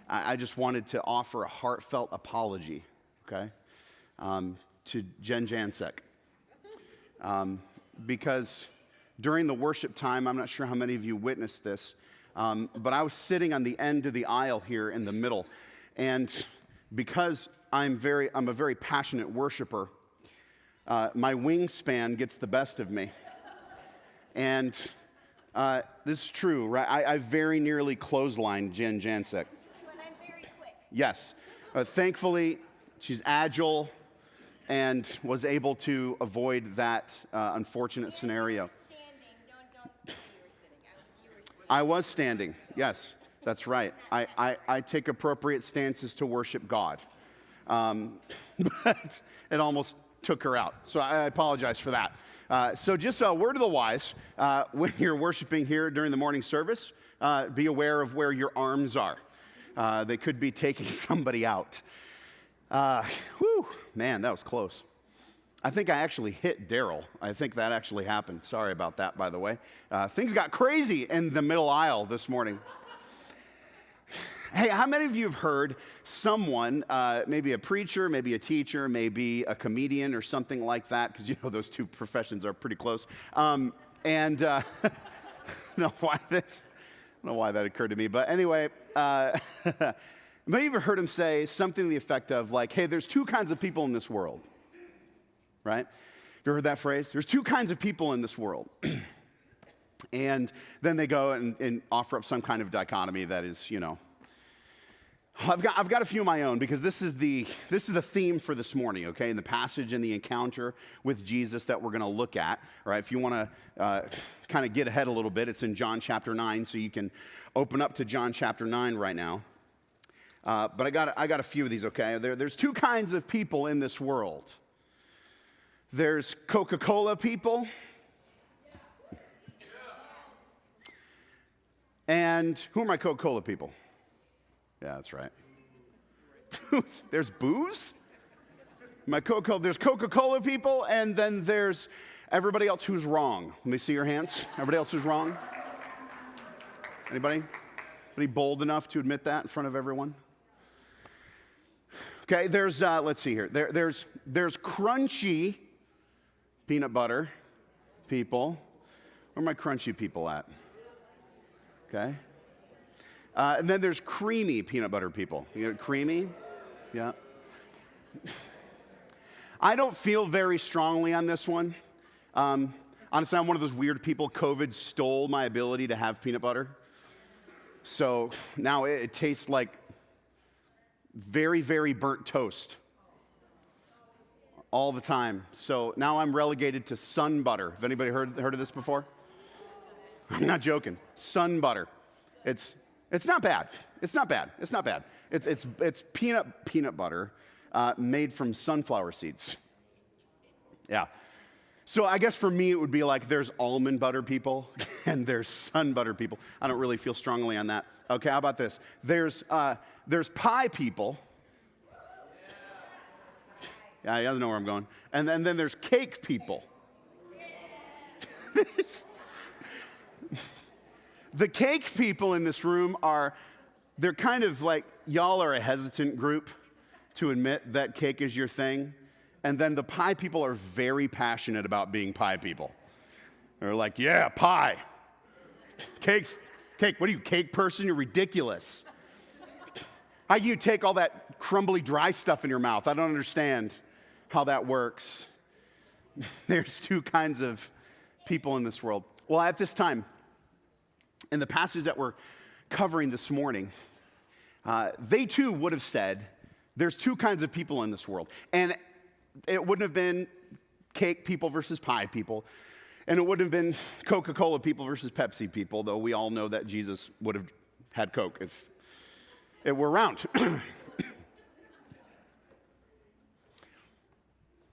I just wanted to offer a heartfelt apology, okay, to Jen Jansek. Because during the worship time, I'm not sure how many of you witnessed this, but I was sitting on the end of the aisle here in the middle, and because I'm a very passionate worshiper, my wingspan gets the best of me. And this is true, right? I very nearly clotheslined Jen Jansek. But I'm very quick. Yes. Thankfully, she's agile and was able to avoid that unfortunate scenario. Standing. Don't think you were sitting. You were sitting. I was standing. Yes, that's right. I take appropriate stances to worship God. But it almost took her out. So I apologize for that. So just a word of the wise, when you're worshiping here during the morning service, be aware of where your arms are. They could be taking somebody out. Man, that was close. I think I actually hit Daryl. I think that actually happened. Sorry about that, by the way. Things got crazy in the middle aisle this morning. Hey, how many of you have heard someone, maybe a preacher, maybe a teacher, maybe a comedian or something like that, because you know those two professions are pretty close, I don't know why that occurred to me, but anyway, many of you have heard him say something to the effect of like, hey, there's two kinds of people in this world, right? Have you heard that phrase? There's two kinds of people in this world. And then they go and offer up some kind of dichotomy that is, you know, I've got a few of my own because this is the theme for this morning, okay? In the passage and the encounter with Jesus that we're going to look at, all right? If you want to kind of get ahead a little bit, it's in John chapter 9, so you can open up to John chapter 9 right now. But I got a few of these, okay? There's two kinds of people in this world. There's Coca-Cola people. And who are my Coca-Cola people? Yeah, that's right. There's booze? There's Coca-Cola people, and then there's everybody else who's wrong. Let me see your hands. Everybody else who's wrong? Anybody? Anybody bold enough to admit that in front of everyone? Okay, there's, let's see here. There's crunchy peanut butter people. Where are my crunchy people at? Okay. And then there's creamy peanut butter people. You know, creamy? Yeah. I don't feel very strongly on this one. Honestly, I'm one of those weird people. COVID stole my ability to have peanut butter. So now it tastes like very, very burnt toast all the time. So now I'm relegated to sun butter. Have anybody heard of this before? I'm not joking. Sun butter. It's not bad. It's not bad. It's not bad. It's peanut butter made from sunflower seeds. Yeah. So I guess for me it would be like there's almond butter people and there's sun butter people. I don't really feel strongly on that. Okay, how about this? There's pie people. Yeah, he doesn't know where I'm going. And then there's cake people. The cake people in this room they're kind of like, y'all are a hesitant group to admit that cake is your thing. And then the pie people are very passionate about being pie people. They're like, yeah, pie. Cake, what are you, cake person? You're ridiculous. How do you take all that crumbly, dry stuff in your mouth? I don't understand how that works. There's two kinds of people in this world. Well, at this time, in the passage that we're covering this morning, they too would have said, there's two kinds of people in this world. And it wouldn't have been cake people versus pie people. And it wouldn't have been Coca-Cola people versus Pepsi people, though we all know that Jesus would have had Coke if it were around.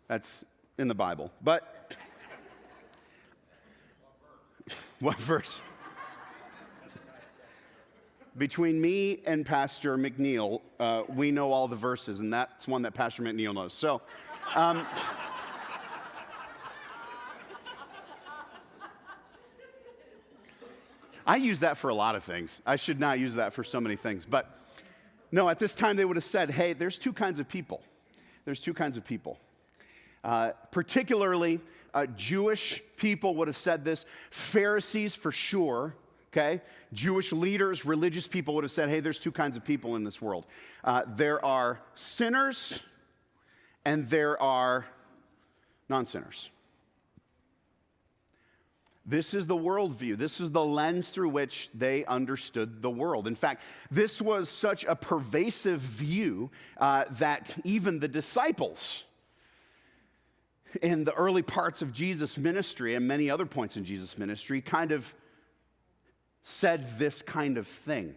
That's in the Bible. But what verse? Between me and Pastor McNeil, we know all the verses, and that's one that Pastor McNeil knows. So, I use that for a lot of things. I should not use that for so many things. But No, at this time they would have said, hey, there's two kinds of people. There's two kinds of people. Particularly, Jewish people would have said this. Pharisees for sure, okay? Jewish leaders, religious people would have said, hey, there's two kinds of people in this world. There are sinners and there are non-sinners. This is the worldview. This is the lens through which they understood the world. In fact, this was such a pervasive view that even the disciples in the early parts of Jesus' ministry and many other points in Jesus' ministry kind of said this kind of thing.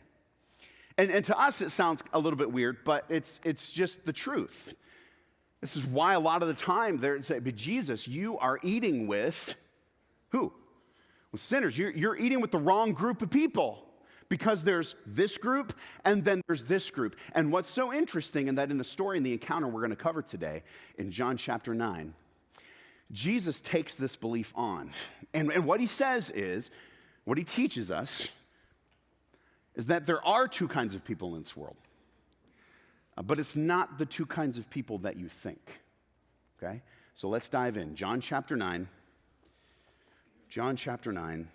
And to us, it sounds a little bit weird, but it's just the truth. This is why a lot of the time they're saying, but Jesus, you are eating with who? With sinners. You're eating with the wrong group of people because there's this group and then there's this group. And what's so interesting in that in the story and the encounter we're going to cover today in John chapter 9, Jesus takes this belief on. And what he says is, what he teaches us is that there are two kinds of people in this world. But it's not the two kinds of people that you think. Okay? So let's dive in. John chapter 9. John chapter 9.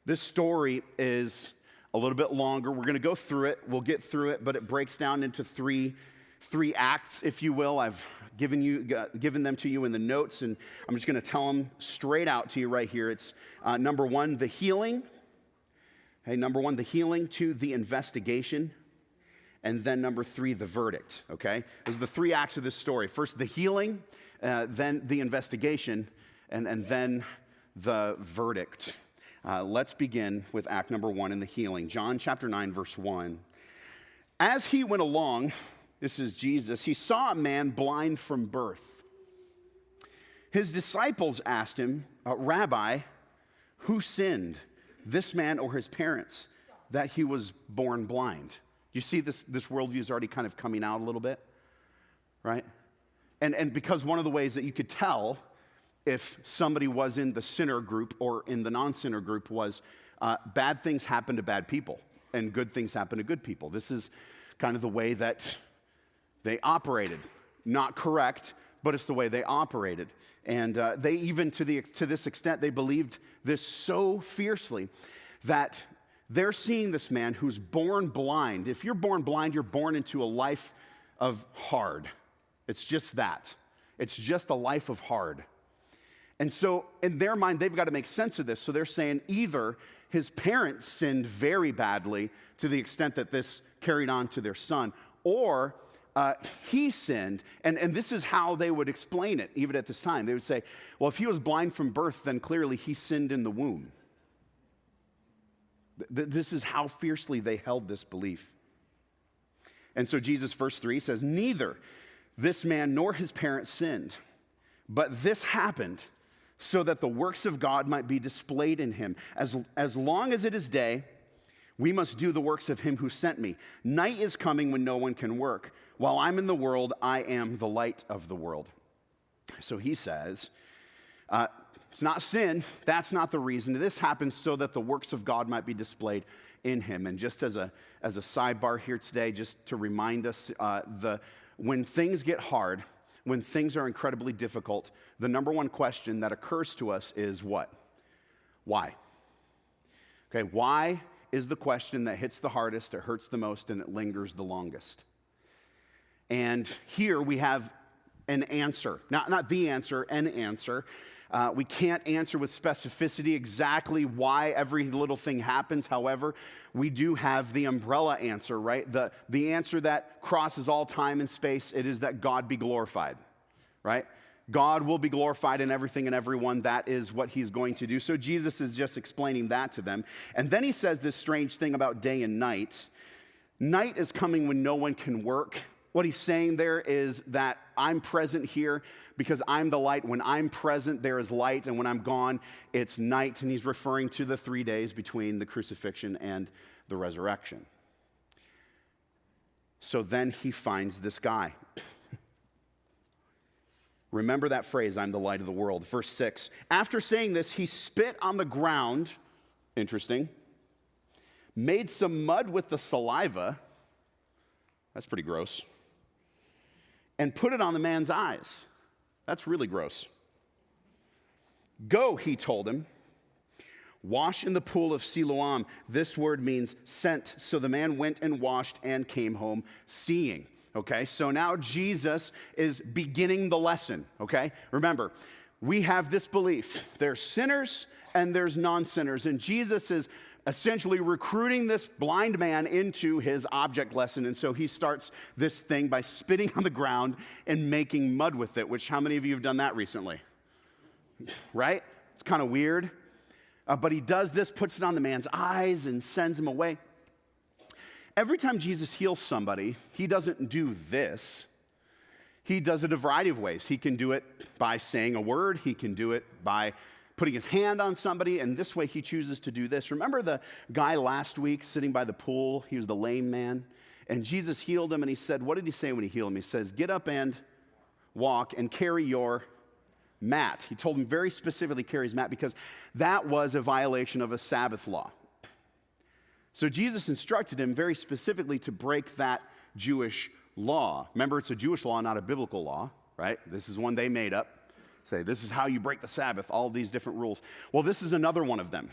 This story is a little bit longer. We're going to go through it. We'll get through it, but it breaks down into three acts, if you will. I've given them to you in the notes, and I'm just going to tell them straight out to you right here. It's number one, the healing. Hey, number one, the healing. Two, the investigation. And then number three, the verdict, okay? Those are the three acts of this story. First, the healing, then the investigation, and then the verdict. Let's begin with act number one in the healing. John chapter 9, verse 1. As he went along, this is Jesus, he saw a man blind from birth. His disciples asked him, Rabbi, who sinned, this man or his parents, that he was born blind? You see this worldview is already kind of coming out a little bit, right? And because one of the ways that you could tell if somebody was in the sinner group or in the non-sinner group was bad things happen to bad people and good things happen to good people. This is kind of the way that they operated. Not correct, but it's the way they operated. And they even, to this extent, they believed this so fiercely that they're seeing this man who's born blind. If you're born blind, you're born into a life of hard. It's just that. It's just a life of hard. And so in their mind, they've got to make sense of this. So they're saying either his parents sinned very badly to the extent that this carried on to their son, or he sinned. And this is how they would explain it, even at this time. They would say, well, if he was blind from birth, then clearly he sinned in the womb. This is how fiercely they held this belief. And so Jesus, verse 3, says, neither this man nor his parents sinned, but this happened so that the works of God might be displayed in him. As long as it is day, we must do the works of him who sent me. Night is coming when no one can work. While I'm in the world, I am the light of the world. So he says, it's not sin. That's not the reason. This happens so that the works of God might be displayed in him. And just as a sidebar here today, just to remind us, when things get hard, when things are incredibly difficult, the number one question that occurs to us is what? Why? Okay, why is the question that hits the hardest, it hurts the most, and it lingers the longest. And here we have an answer, not the answer, an answer. We can't answer with specificity exactly why every little thing happens. However, we do have the umbrella answer, right? The answer that crosses all time and space. It is that God be glorified, right? God will be glorified in everything and everyone. That is what he's going to do. So Jesus is just explaining that to them. And then he says this strange thing about day and night. Night is coming when no one can work. What he's saying there is that I'm present here because I'm the light. When I'm present, there is light, and when I'm gone, it's night. And he's referring to the 3 days between the crucifixion and the resurrection. So then he finds this guy. Remember that phrase, I'm the light of the world. Verse 6, after saying this, he spit on the ground, interesting, made some mud with the saliva, That's pretty gross. And put it on the man's eyes. That's really gross. Go, he told him. Wash in the pool of Siloam. This word means sent. So the man went and washed and came home seeing. Okay, so now Jesus is beginning the lesson. Okay, remember, we have this belief. There's sinners and there's non-sinners. And Jesus is essentially recruiting this blind man into his object lesson. And so he starts this thing by spitting on the ground and making mud with it, which how many of you have done that recently? Right? It's kind of weird. But he does this, puts it on the man's eyes and sends him away. Every time Jesus heals somebody, he doesn't do this. He does it a variety of ways. He can do it by saying a word. He can do it by putting his hand on somebody, and this way he chooses to do this. Remember the guy last week sitting by the pool? He was the lame man, and Jesus healed him, and he said, what did he say when he healed him? He says, get up and walk and carry your mat. He told him very specifically carry his mat because that was a violation of a Sabbath law. So Jesus instructed him very specifically to break that Jewish law. Remember, it's a Jewish law, not a biblical law, right? This is one they made up. Say, this is how you break the Sabbath, all these different rules. Well, this is another one of them.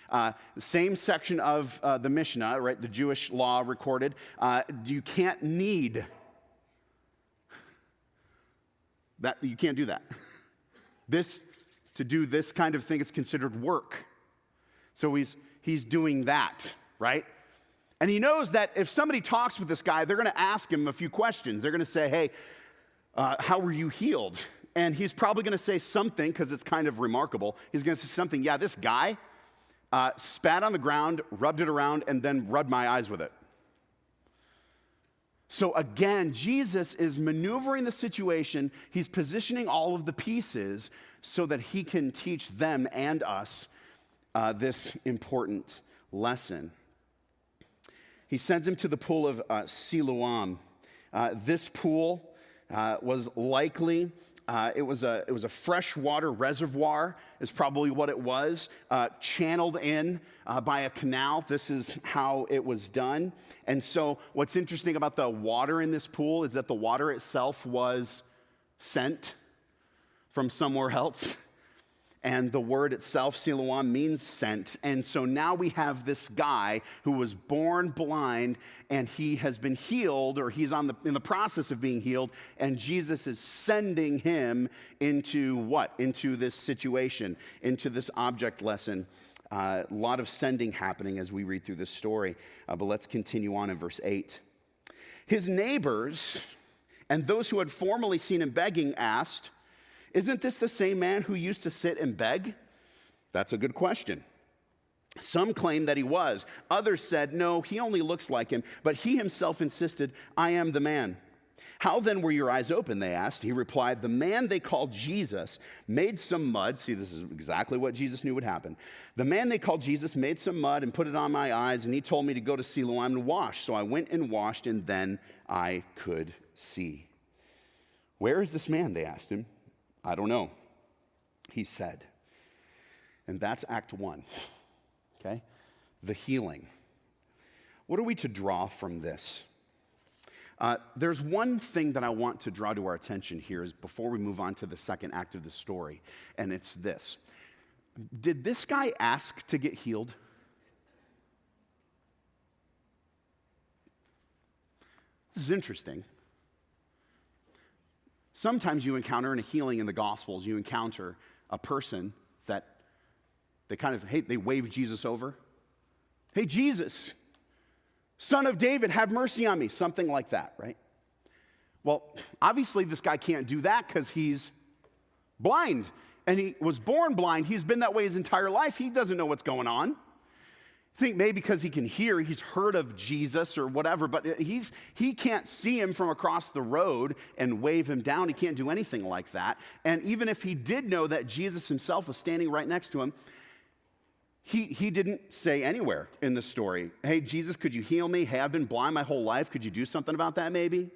The same section of the Mishnah, right, the Jewish law recorded, you can't knead. That you can't do that. To do this kind of thing is considered work. So he's doing that, right? And he knows that if somebody talks with this guy, they're going to ask him a few questions. They're going to say, hey, how were you healed? And he's probably going to say something, because it's kind of remarkable. He's going to say something, yeah, this guy spat on the ground, rubbed it around, and then rubbed my eyes with it. So again, Jesus is maneuvering the situation. He's positioning all of the pieces so that he can teach them and us this important lesson. He sends him to the pool of Siloam. This pool was likely, it was a freshwater reservoir is probably what it was, channeled in by a canal. This is how it was done. And so what's interesting about the water in this pool is that the water itself was sent from somewhere else. And the word itself, Siloam, means sent. And so now we have this guy who was born blind, and he has been healed, or he's in the process of being healed, and Jesus is sending him into what? Into this situation, into this object lesson. A lot of sending happening as we read through this story. But let's continue on in verse 8. His neighbors and those who had formerly seen him begging asked, isn't this the same man who used to sit and beg? That's a good question. Some claimed that he was. Others said, no, he only looks like him. But he himself insisted, I am the man. How then were your eyes open, they asked. He replied, the man they called Jesus made some mud. See, this is exactly what Jesus knew would happen. The man they called Jesus made some mud and put it on my eyes, and he told me to go to Siloam and wash. So I went and washed, and then I could see. Where is this man? They asked him. I don't know, he said. And that's Act 1, okay? The healing. What are we to draw from this? There's one thing that I want to draw to our attention here is before we move on to the second act of the story, and it's this. Did this guy ask to get healed? This is interesting. Sometimes you encounter in a healing in the Gospels, you encounter a person that they wave Jesus over. Hey, Jesus, Son of David, have mercy on me. Something like that, right? Well, obviously this guy can't do that because he's blind. And he was born blind. He's been that way his entire life. He doesn't know what's going on. I think maybe because he can hear, he's heard of Jesus or whatever, but he can't see him from across the road and wave him down. He can't do anything like that. And even if he did know that Jesus himself was standing right next to him, he didn't say anywhere in the story, hey, Jesus, could you heal me? Hey, I've been blind my whole life. Could you do something about that maybe?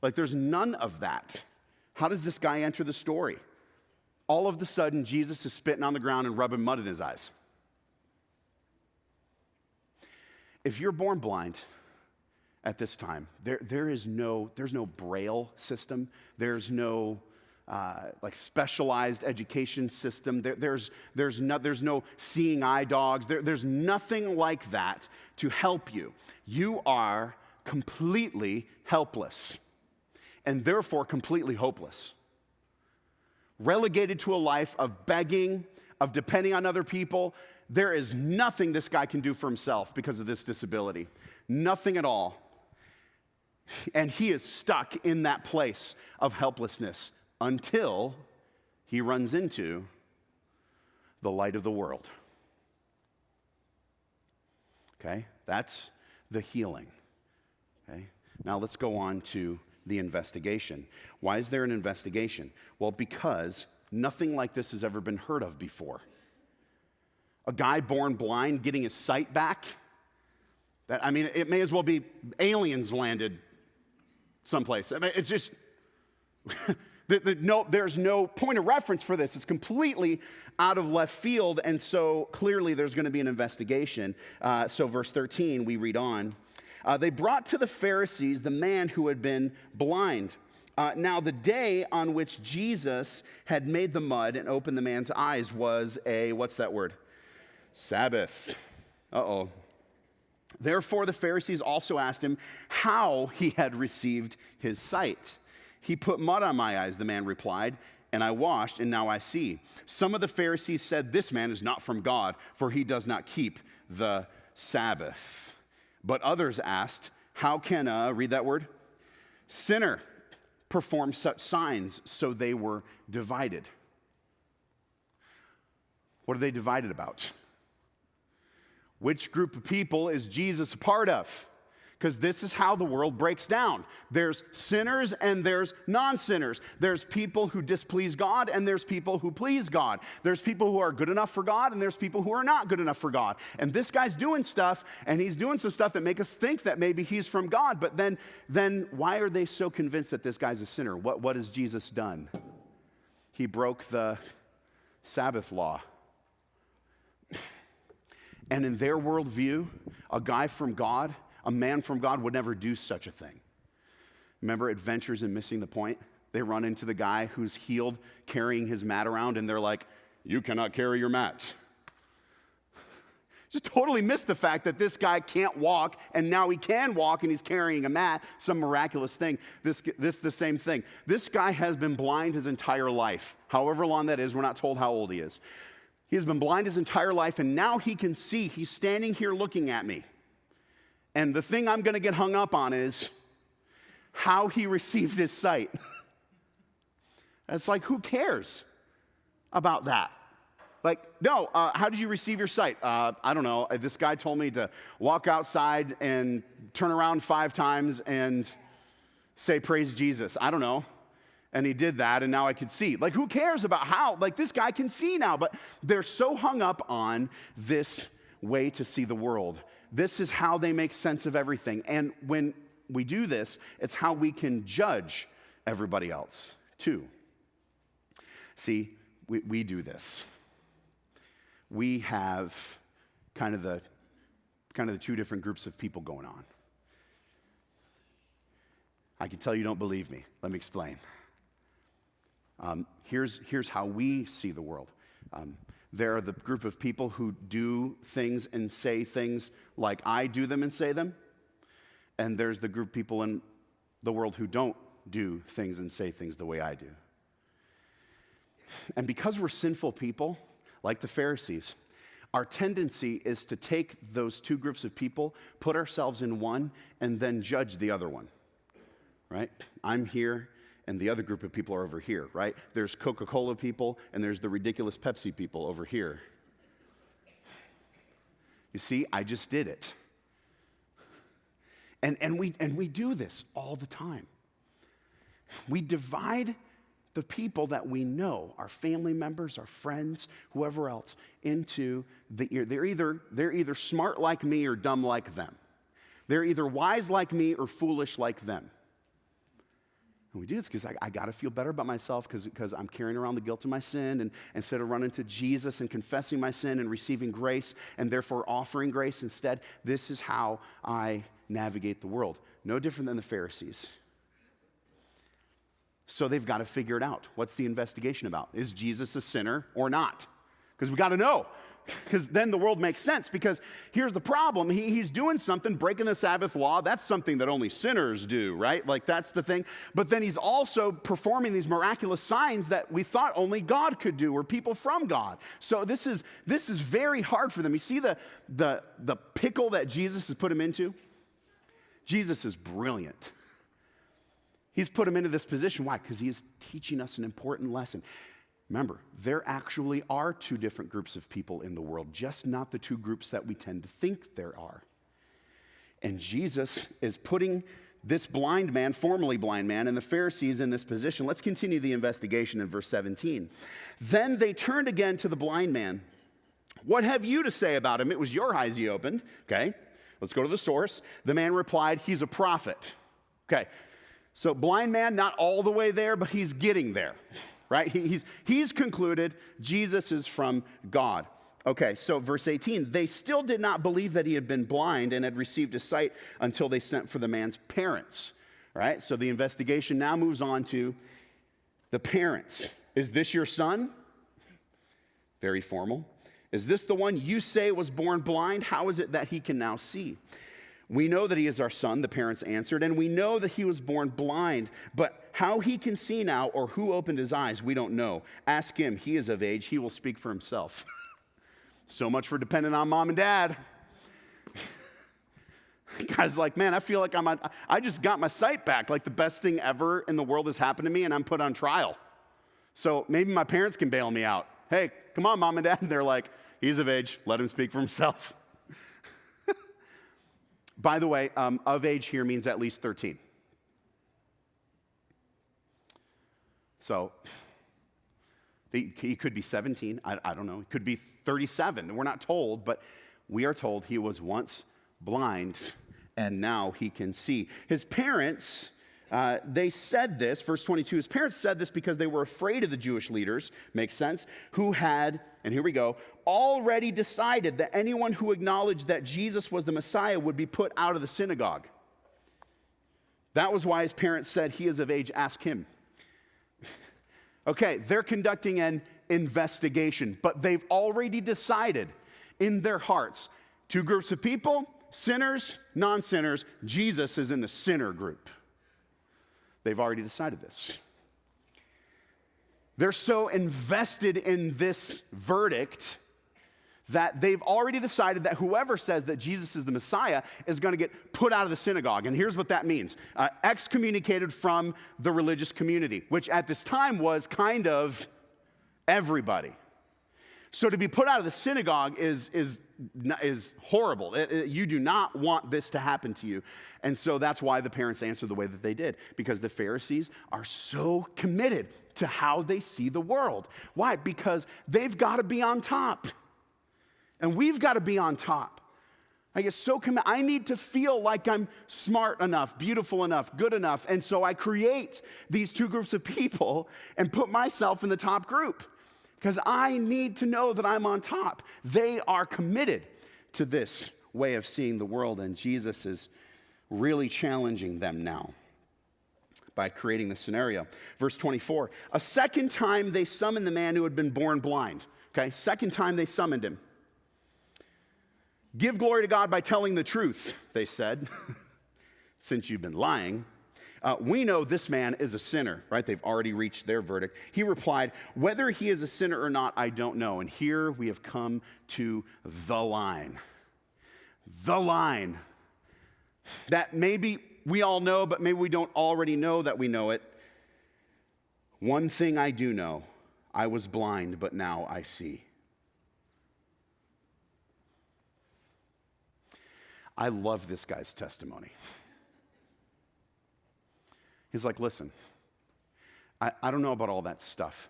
Like there's none of that. How does this guy enter the story? All of a sudden, Jesus is spitting on the ground and rubbing mud in his eyes. If you're born blind at this time. There's no Braille system. There's no like specialized education system. There's no seeing eye dogs. There's nothing like that to help you. You are completely helpless and therefore completely hopeless. Relegated to a life of begging, of depending on other people. There is nothing this guy can do for himself because of this disability. Nothing at all. And he is stuck in that place of helplessness until he runs into the light of the world. Okay? That's the healing. Okay? Now let's go on to the investigation. Why is there an investigation? Well, because nothing like this has ever been heard of before. A guy born blind getting his sight back. It may as well be aliens landed someplace. It's just, there's no point of reference for this. It's completely out of left field, and so clearly there's going to be an investigation. So verse 13, we read on. They brought to the Pharisees the man who had been blind. Now the day on which Jesus had made the mud and opened the man's eyes was what's that word? Sabbath. Uh-oh. Therefore, the Pharisees also asked him how he had received his sight. He put mud on my eyes, the man replied, and I washed, and now I see. Some of the Pharisees said, this man is not from God, for he does not keep the Sabbath. But others asked, how can read that word? Sinner perform such signs? So they were divided. What are they divided about? Which group of people is Jesus a part of? Because this is how the world breaks down. There's sinners and there's non-sinners. There's people who displease God and there's people who please God. There's people who are good enough for God and there's people who are not good enough for God. And this guy's doing stuff, and he's doing some stuff that make us think that maybe he's from God. But then why are they so convinced that this guy's a sinner? What has Jesus done? He broke the Sabbath law. And in their worldview, a guy from God, a man from God would never do such a thing. Remember Adventures in Missing the Point? They run into the guy who's healed carrying his mat around, and they're like, you cannot carry your mat. Just totally missed the fact that this guy can't walk, and now he can walk, and he's carrying a mat, some miraculous thing. This the same thing. This guy has been blind his entire life. However long that is, we're not told how old he is. He has been blind his entire life, and now he can see. He's standing here looking at me. And the thing I'm going to get hung up on is how he received his sight. It's like, who cares about that? Like, no, how did you receive your sight? I don't know. This guy told me to walk outside and turn around 5 times and say, praise Jesus. I don't know. And he did that, and now I could see. Like, who cares about how? Like, this guy can see now, but they're so hung up on this way to see the world. This is how they make sense of everything. And when we do this, it's how we can judge everybody else, too. See, we do this. We have kind of the 2 different groups of people going on. I can tell you don't believe me. Let me explain. Here's how we see the world. There are the group of people who do things and say things like I do them and say them. And there's the group of people in the world who don't do things and say things the way I do. And because we're sinful people, like the Pharisees, our tendency is to take those 2 groups of people, put ourselves in one, and then judge the other one, right? I'm here, and the other group of people are over here, right? There's Coca-Cola people, and there's the ridiculous Pepsi people over here. You see, I just did it. And we do this all the time. We divide the people that we know, our family members, our friends, whoever else, into they're either smart like me or dumb like them. They're either wise like me or foolish like them. And we do this because I got to feel better about myself because I'm carrying around the guilt of my sin, and instead of running to Jesus and confessing my sin and receiving grace and therefore offering grace instead, this is how I navigate the world. No different than the Pharisees. So they've got to figure it out. What's the investigation about? Is Jesus a sinner or not? Because we got to know. Because then the world makes sense. Because here's the problem. He's doing something, breaking the Sabbath law. That's something that only sinners do, right? Like that's the thing. But then he's also performing these miraculous signs that we thought only God could do, or people from God. So this is very hard for them. You see the pickle that Jesus has put him into? Jesus is brilliant. He's put him into this position. Why? Because he is teaching us an important lesson. Remember, there actually are two different groups of people in the world, just not the two groups that we tend to think there are. And Jesus is putting this blind man, formerly blind man, and the Pharisees in this position. Let's continue the investigation in verse 17. Then they turned again to the blind man. What have you to say about him? It was your eyes he opened. Okay, let's go to the source. The man replied, he's a prophet. Okay, so blind man, not all the way there, but he's getting there. Right? He's concluded Jesus is from God. Okay, so verse 18, they still did not believe that he had been blind and had received his sight until they sent for the man's parents. Right? So the investigation now moves on to the parents. Is this your son? Very formal. Is this the one you say was born blind? How is it that he can now see? We know that he is our son, the parents answered, and we know that he was born blind, but how he can see now or who opened his eyes, we don't know. Ask him, he is of age, he will speak for himself. So much for depending on mom and dad. Guy's like, man, I feel like I just got my sight back, like the best thing ever in the world has happened to me, and I'm put on trial. So maybe my parents can bail me out. Hey, come on, mom and dad. And they're like, he's of age, let him speak for himself. By the way, of age here means at least 13. So he could be 17. I don't know. He could be 37. We're not told, but we are told he was once blind and now he can see. His parents, they said this, verse 22, his parents said this because they were afraid of the Jewish leaders, makes sense, who had, and here we go, already decided that anyone who acknowledged that Jesus was the Messiah would be put out of the synagogue. That was why his parents said, he is of age, ask him. Okay, they're conducting an investigation, but they've already decided in their hearts, two groups of people, sinners, non-sinners, Jesus is in the sinner group. They've already decided this. They're so invested in this verdict that they've already decided that whoever says that Jesus is the Messiah is going to get put out of the synagogue. And here's what that means. Excommunicated from the religious community, which at this time was kind of everybody. So to be put out of the synagogue is horrible. You do not want this to happen to you. And so that's why the parents answered the way that they did, because the Pharisees are so committed to how they see the world. Why? Because they've got to be on top. And we've got to be on top. I get so committed. I need to feel like I'm smart enough, beautiful enough, good enough. And so I create these two groups of people and put myself in the top group because I need to know that I'm on top. They are committed to this way of seeing the world, and Jesus is really challenging them now by creating the scenario. Verse 24, a second time they summoned the man who had been born blind. Okay, second time they summoned him. Give glory to God by telling the truth, they said, since you've been lying. We know this man is a sinner, right? They've already reached their verdict. He replied, whether he is a sinner or not, I don't know. And here we have come to the line. The line that maybe we all know, but maybe we don't already know that we know it. One thing I do know, I was blind, but now I see. I love this guy's testimony. He's like, listen, I don't know about all that stuff,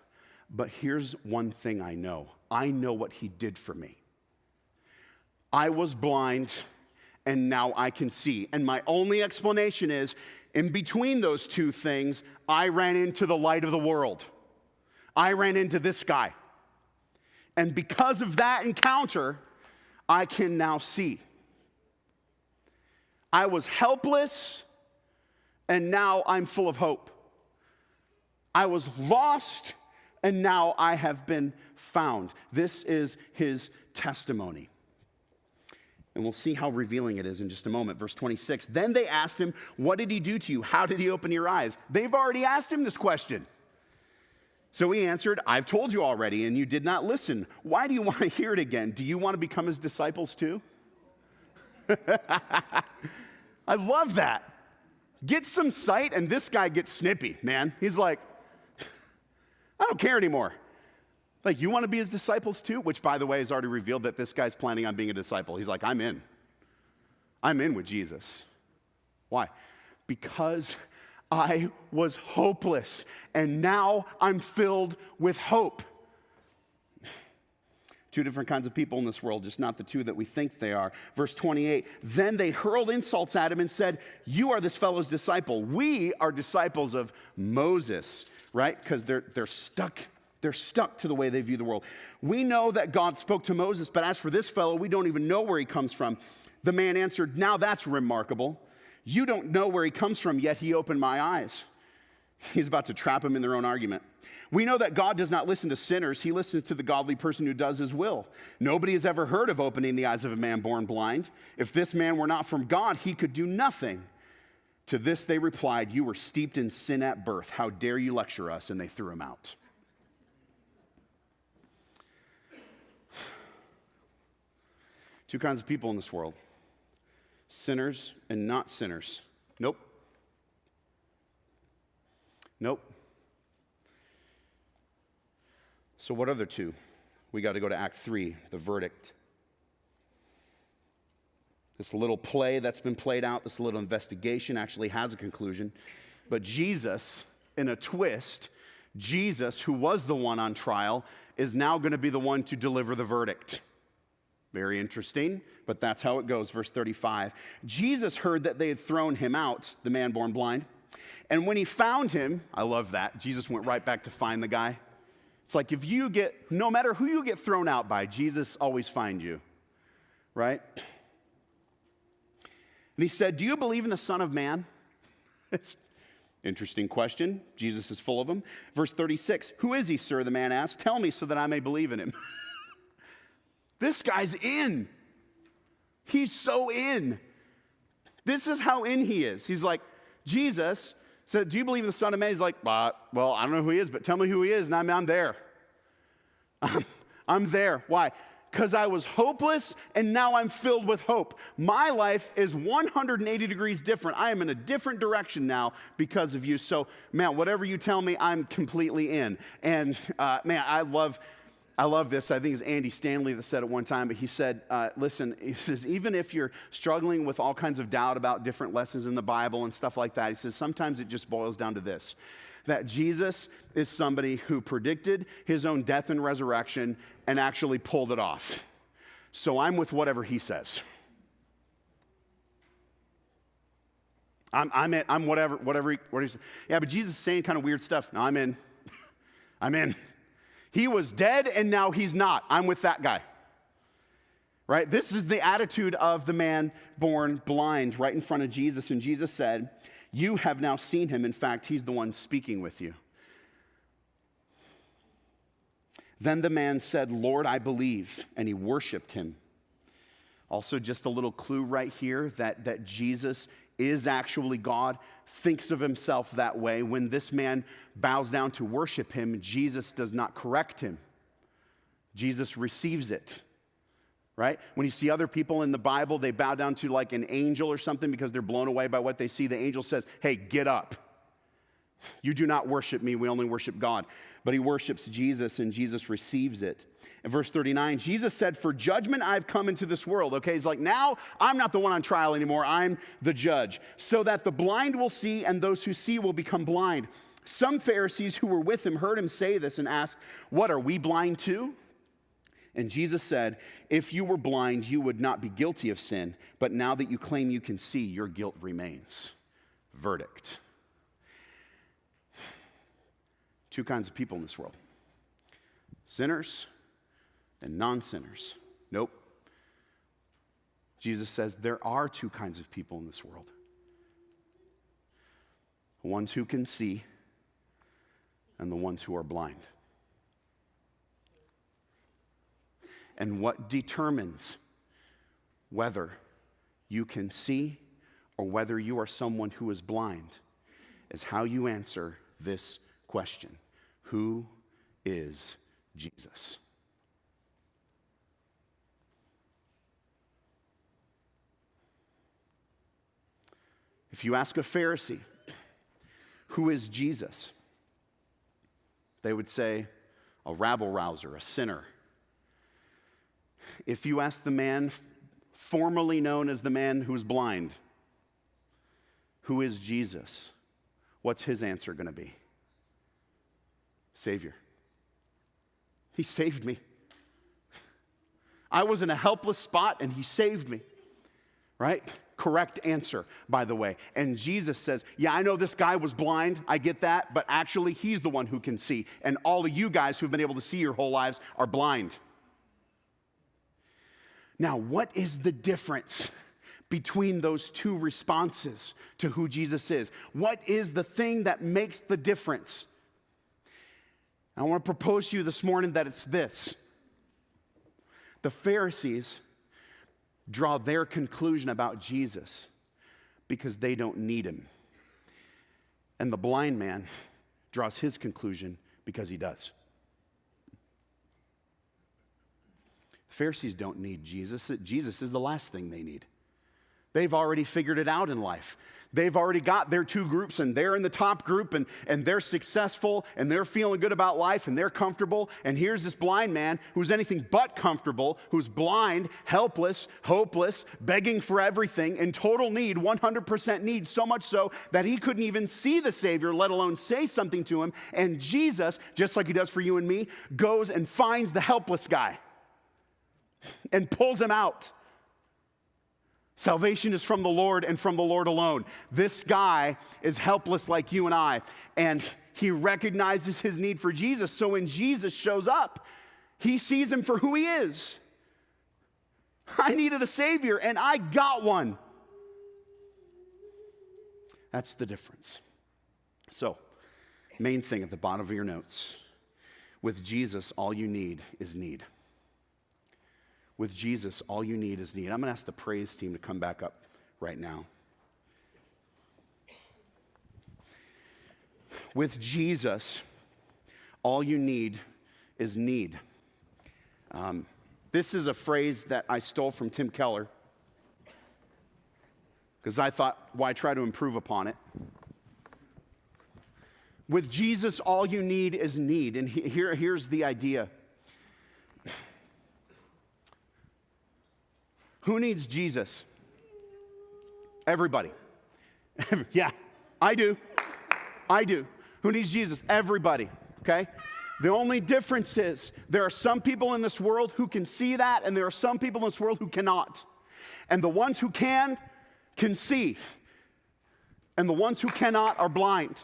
but here's one thing I know. I know what he did for me. I was blind, and now I can see. And my only explanation is, in between those two things, I ran into the light of the world. I ran into this guy. And because of that encounter, I can now see. I was helpless, and now I'm full of hope. I was lost, and now I have been found. This is his testimony. And we'll see how revealing it is in just a moment. Verse 26, then they asked him, what did he do to you? How did he open your eyes? They've already asked him this question. So he answered, I've told you already, and you did not listen. Why do you want to hear it again? Do you want to become his disciples too? I love that. Get some sight, and this guy gets snippy, man. He's like, I don't care anymore. Like, you want to be his disciples too? Which, by the way, has already revealed that this guy's planning on being a disciple. He's like, I'm in. I'm in with Jesus. Why? Because I was hopeless, and now I'm filled with hope. Two different kinds of people in this world, just not the two that we think they are. Verse 28, then they hurled insults at him and said, you are this fellow's disciple. We are disciples of Moses, right? Because they're stuck. They're stuck to the way they view the world. We know that God spoke to Moses, but as for this fellow, we don't even know where he comes from. The man answered, now that's remarkable. You don't know where he comes from, yet he opened my eyes. He's about to trap him in their own argument. We know that God does not listen to sinners. He listens to the godly person who does his will. Nobody has ever heard of opening the eyes of a man born blind. If this man were not from God, he could do nothing. To this they replied, you were steeped in sin at birth. How dare you lecture us? And they threw him out. Two kinds of people in this world. Sinners and not sinners. Nope. So what are the two? We got to go to Act 3, the verdict. This little play that's been played out, this little investigation actually has a conclusion. But Jesus, in a twist, Jesus, who was the one on trial, is now going to be the one to deliver the verdict. Very interesting, but that's how it goes. Verse 35. Jesus heard that they had thrown him out, the man born blind. And when he found him, I love that. Jesus went right back to find the guy. It's like if you get, no matter who you get thrown out by, Jesus always finds you, right? And he said, do you believe in the Son of Man? It's an interesting question. Jesus is full of them. Verse 36, who is he, sir? The man asked. Tell me so that I may believe in him. This guy's in. He's so in. This is how in he is. He's like, Jesus said, do you believe in the Son of Man? He's like, well, I don't know who he is, but tell me who he is, and I'm there. I'm there. Why? Because I was hopeless, and now I'm filled with hope. My life is 180 degrees different. I am in a different direction now because of you. So, man, whatever you tell me, I'm completely in. And, man, I love this. I think it's Andy Stanley that said it one time, but he said, listen, he says, even if you're struggling with all kinds of doubt about different lessons in the Bible and stuff like that, he says, sometimes it just boils down to this, that Jesus is somebody who predicted his own death and resurrection and actually pulled it off. So I'm with whatever he says. I'm whatever he says. Yeah, but Jesus is saying kind of weird stuff. No, I'm in. I'm in. He was dead and now he's not. I'm with that guy. Right? This is the attitude of the man born blind right in front of Jesus. And Jesus said, you have now seen him. In fact, he's the one speaking with you. Then the man said, Lord, I believe. And he worshiped him. Also, just a little clue right here that Jesus is actually God, thinks of himself that way. When this man bows down to worship him, Jesus does not correct him. Jesus receives it, right? When you see other people in the Bible, they bow down to like an angel or something because they're blown away by what they see. The angel says, hey, get up. You do not worship me, we only worship God. But he worships Jesus and Jesus receives it. In verse 39, Jesus said, for judgment I've come into this world. Okay, he's like, now I'm not the one on trial anymore. I'm the judge. So that the blind will see and those who see will become blind. Some Pharisees who were with him heard him say this and asked, what, are we blind too? And Jesus said, if you were blind, you would not be guilty of sin. But now that you claim you can see, your guilt remains. Verdict. Two kinds of people in this world. Sinners and non-sinners. Nope. Jesus says there are two kinds of people in this world. The ones who can see and the ones who are blind. And what determines whether you can see or whether you are someone who is blind is how you answer this question. Who is Jesus? If you ask a Pharisee, who is Jesus? They would say, a rabble-rouser, a sinner. If you ask the man formerly known as the man who's blind, who is Jesus? What's his answer going to be? Savior. He saved me. I was in a helpless spot and he saved me. Right? Correct answer, by the way. And Jesus says, yeah, I know this guy was blind. I get that. But actually, he's the one who can see. And all of you guys who've been able to see your whole lives are blind. Now, what is the difference between those two responses to who Jesus is? What is the thing that makes the difference? I want to propose to you this morning that it's this. The Pharisees draw their conclusion about Jesus because they don't need him. And the blind man draws his conclusion because he does. Pharisees don't need Jesus. Jesus is the last thing they need. They've already figured it out in life. They've already got their two groups, and they're in the top group, and they're successful, and they're feeling good about life, and they're comfortable. And here's this blind man who's anything but comfortable, who's blind, helpless, hopeless, begging for everything, in total need, 100% need, so much so that he couldn't even see the Savior, let alone say something to him. And Jesus, just like he does for you and me, goes and finds the helpless guy and pulls him out. Salvation is from the Lord and from the Lord alone. This guy is helpless like you and I, and he recognizes his need for Jesus. So when Jesus shows up, he sees him for who he is. I needed a Savior, and I got one. That's the difference. So, main thing at the bottom of your notes. With Jesus, all you need is need. With Jesus, all you need is need. I'm going to ask the praise team to come back up right now. With Jesus, all you need is need. This is a phrase that I stole from Tim Keller because I thought, why try to improve upon it? With Jesus, all you need is need. And here's the idea. Who needs Jesus? Everybody. Yeah, I do. I do. Who needs Jesus? Everybody, okay? The only difference is there are some people in this world who can see that, and there are some people in this world who cannot. And the ones who can see. And the ones who cannot are blind.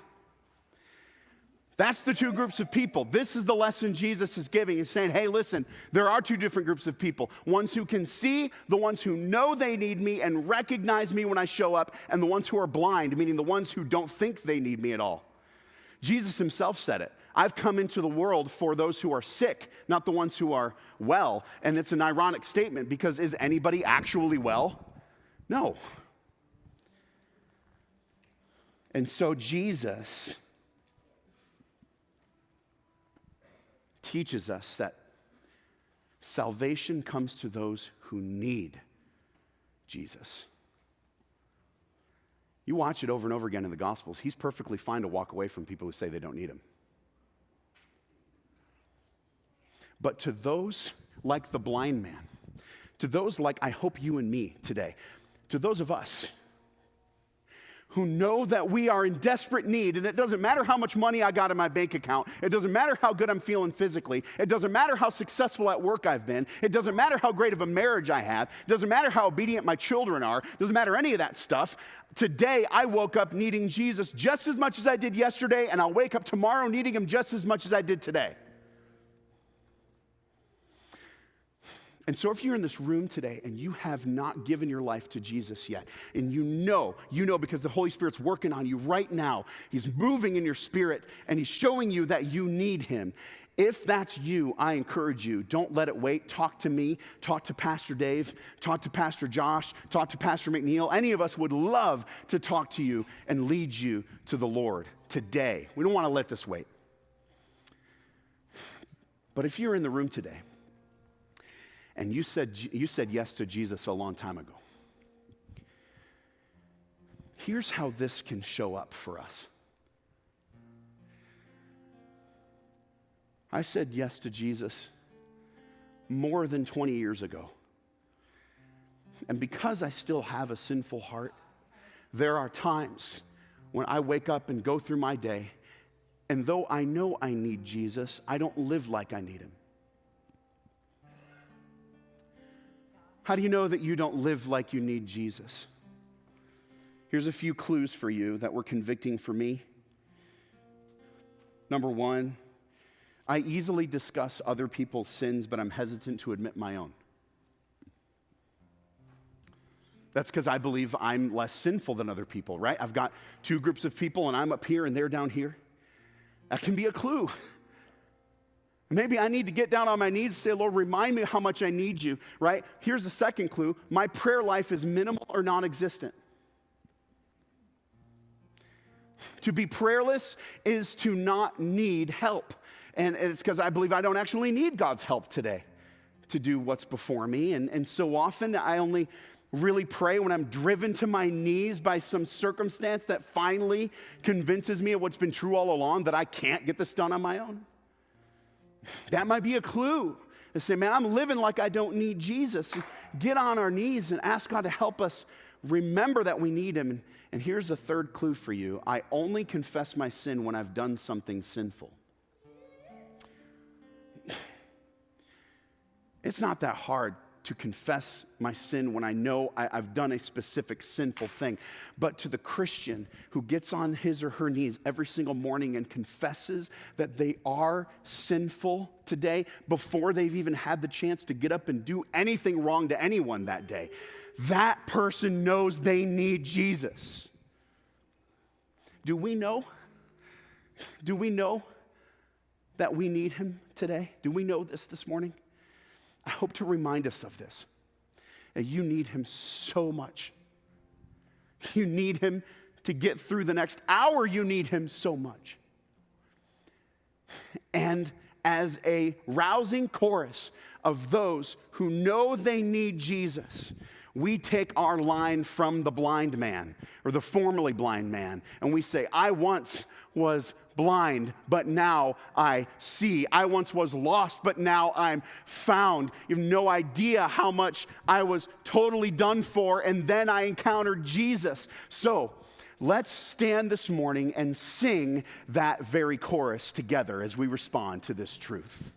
That's the two groups of people. This is the lesson Jesus is giving. He's saying, hey, listen, there are two different groups of people. Ones who can see, the ones who know they need me and recognize me when I show up, and the ones who are blind, meaning the ones who don't think they need me at all. Jesus himself said it. I've come into the world for those who are sick, not the ones who are well. And it's an ironic statement because is anybody actually well? No. And so Jesus teaches us that salvation comes to those who need Jesus. You watch it over and over again in the Gospels. He's perfectly fine to walk away from people who say they don't need him. But to those like the blind man, to those like I hope you and me today, to those of us who know that we are in desperate need, and it doesn't matter how much money I got in my bank account, it doesn't matter how good I'm feeling physically, it doesn't matter how successful at work I've been, it doesn't matter how great of a marriage I have, it doesn't matter how obedient my children are, it doesn't matter any of that stuff. Today, I woke up needing Jesus just as much as I did yesterday, and I'll wake up tomorrow needing him just as much as I did today. And so if you're in this room today and you have not given your life to Jesus yet, and you know because the Holy Spirit's working on you right now, he's moving in your spirit and he's showing you that you need him. If that's you, I encourage you, don't let it wait. Talk to me, talk to Pastor Dave, talk to Pastor Josh, talk to Pastor McNeil. Any of us would love to talk to you and lead you to the Lord today. We don't want to let this wait. But if you're in the room today, and you said yes to Jesus a long time ago, here's how this can show up for us. I said yes to Jesus more than 20 years ago. And because I still have a sinful heart, there are times when I wake up and go through my day, and though I know I need Jesus, I don't live like I need him. How do you know that you don't live like you need Jesus? Here's a few clues for you that were convicting for me. Number one, I easily discuss other people's sins, but I'm hesitant to admit my own. That's because I believe I'm less sinful than other people, right? I've got two groups of people, and I'm up here and they're down here. That can be a clue. Maybe I need to get down on my knees and say, Lord, remind me how much I need you, right? Here's the second clue. My prayer life is minimal or non-existent. To be prayerless is to not need help. And it's because I believe I don't actually need God's help today to do what's before me. And so often I only really pray when I'm driven to my knees by some circumstance that finally convinces me of what's been true all along, that I can't get this done on my own. That might be a clue to say, man, I'm living like I don't need Jesus. Just get on our knees and ask God to help us remember that we need him. And here's a third clue for you. I only confess my sin when I've done something sinful. It's not that hard to confess my sin when I know I've done a specific sinful thing. But to the Christian who gets on his or her knees every single morning and confesses that they are sinful today before they've even had the chance to get up and do anything wrong to anyone that day, that person knows they need Jesus. Do we know? Do we know that we need him today? Do we know this morning? I hope to remind us of this, that you need him so much. You need him to get through the next hour. You need him so much. And as a rousing chorus of those who know they need Jesus, we take our line from the blind man, or the formerly blind man, and we say, I once was blind, but now I see. I once was lost, but now I'm found. You have no idea how much I was totally done for, and then I encountered Jesus. So let's stand this morning and sing that very chorus together as we respond to this truth.